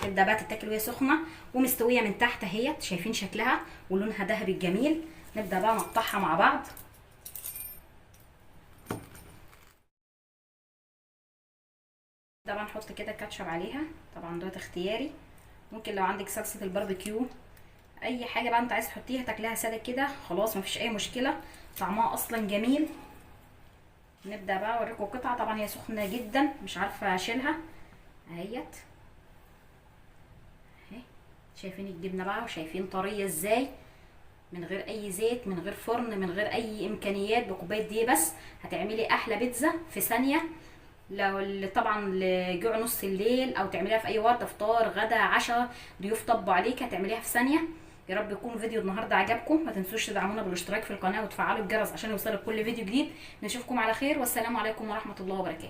تبدا بقى تتاكل وهي سخنه ومستويه من تحت اهيت، شايفين شكلها ولونها ذهبي الجميل. نبدا بقى نقطعها مع بعض. طبعا نحط كده كاتشب عليها، طبعا دوت اختياري، ممكن لو عندك صلصه الباربيكيو اي حاجه بقى انت عايز تحطيها تاكلها ساده كده خلاص مفيش اي مشكله، طعمها اصلا جميل. نبدا بقى اوريكم القطعه، طبعا هي سخنه جدا مش عارفه اشيلها اهيت اهي. شايفين الجبنه بقى وشايفين طريه ازاي، من غير اي زيت من غير فرن من غير اي امكانيات، بكوبايه دي بس هتعملي احلى بيتزا في ثانيه. لو طبعا لجوع نص الليل او تعمليها في اي وقت، فطار غدا عشاء، ضيوف طبوا عليك هتعمليها في ثانيه. يا رب يكون فيديو النهارده عجبكم، ما تنسوش تدعمونا بالاشتراك في القناه وتفعلوا الجرس عشان يوصلك كل فيديو جديد. نشوفكم على خير والسلام عليكم ورحمه الله وبركاته.